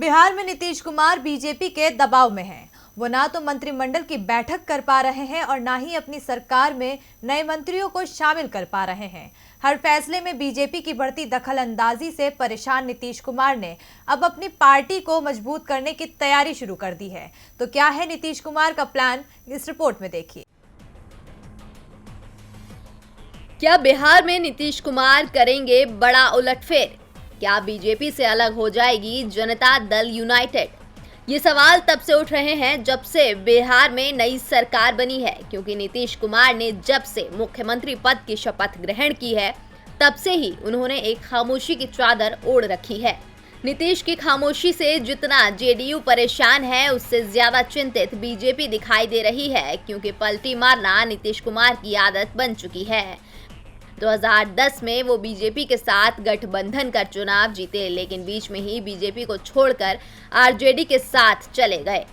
बिहार में नीतीश कुमार बीजेपी के दबाव में हैं। वो ना तो मंत्रिमंडल की बैठक कर पा रहे हैं और ना ही अपनी सरकार में नए मंत्रियों को शामिल कर पा रहे हैं। हर फैसले में बीजेपी की बढ़ती दखलंदाजी से परेशान नीतीश कुमार ने अब अपनी पार्टी को मजबूत करने की तैयारी शुरू कर दी है। तो क्या है नीतीश कुमार का प्लान, इस रिपोर्ट में देखिए। क्या बिहार में नीतीश कुमार करेंगे बड़ा उलटफेर? क्या बीजेपी से अलग हो जाएगी जनता दल यूनाइटेड? ये सवाल तब से उठ रहे हैं जब से बिहार में नई सरकार बनी है, क्योंकि नीतीश कुमार ने जब से मुख्यमंत्री पद की शपथ ग्रहण की है तब से ही उन्होंने एक खामोशी की चादर ओढ़ रखी है। नीतीश की खामोशी से जितना जेडीयू परेशान है, उससे ज्यादा चिंतित बीजेपी दिखाई दे रही है, क्योंकि पलटी मारना नीतीश कुमार की आदत बन चुकी है। 2010 में वो बीजेपी के साथ गठबंधन कर चुनाव जीते, लेकिन बीच में ही बीजेपी को छोड़कर आरजेडी के साथ चले गए।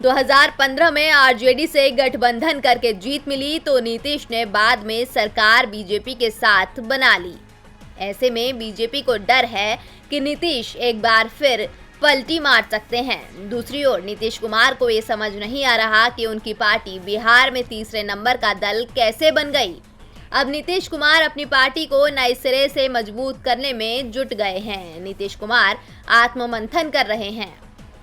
2015 में आरजेडी से गठबंधन करके जीत मिली तो नीतीश ने बाद में सरकार बीजेपी के साथ बना ली। ऐसे में बीजेपी को डर है कि नीतीश एक बार फिर पलटी मार सकते हैं। दूसरी ओर नीतीश कुमार को ये समझ नहीं आ रहा कि उनकी पार्टी बिहार में तीसरे नंबर का दल कैसे बन गई। अब नीतीश कुमार अपनी पार्टी को नए सिरे से मजबूत करने में जुट गए हैं। नीतीश कुमार आत्ममंथन कर रहे हैं।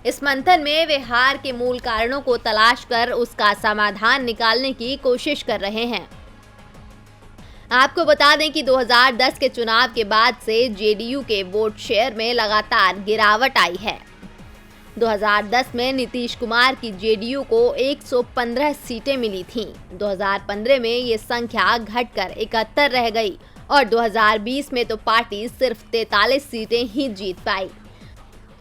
इस मंथन में वे हार के मूल कारणों को तलाश कर उसका समाधान निकालने की कोशिश कर रहे हैं। आपको बता दें कि 2010 के चुनाव के बाद से जेडीयू के वोट शेयर में लगातार गिरावट आई है। 2010 में नीतीश कुमार की जेडीयू को 115 सीटें मिली थीं। 2015 में ये संख्या घटकर 71 रह गई और 2020 में तो पार्टी सिर्फ 43 सीटें ही जीत पाई,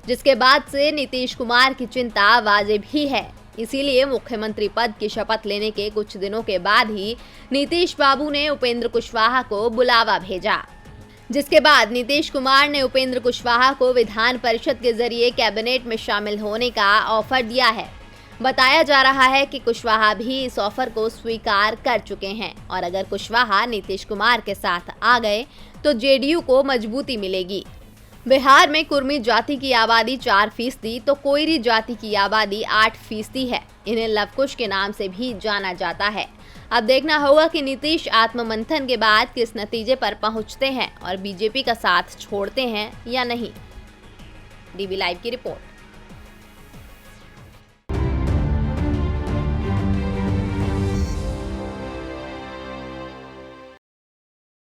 जिसके बाद से नीतीश कुमार की चिंता वाजिब ही है। इसीलिए मुख्यमंत्री पद की शपथ लेने के कुछ दिनों के बाद ही नीतीश बाबू ने उपेंद्र कुशवाहा को बुलावा भेजा, जिसके बाद नीतीश कुमार ने उपेंद्र कुशवाहा को विधान परिषद के जरिए कैबिनेट में शामिल होने का ऑफर दिया है। बताया जा रहा है कि कुशवाहा भी इस ऑफर को स्वीकार कर चुके हैं और अगर कुशवाहा नीतीश कुमार के साथ आ गए तो जेडीयू को मजबूती मिलेगी। बिहार में कुर्मी जाति की आबादी 4% तो कोयरी जाति की आबादी 8% है। इन्हें लवकुश के नाम से भी जाना जाता है। अब देखना होगा कि नीतीश आत्ममंथन के बाद किस नतीजे पर पहुंचते हैं और बीजेपी का साथ छोड़ते हैं या नहीं। डीबी लाइव की रिपोर्ट।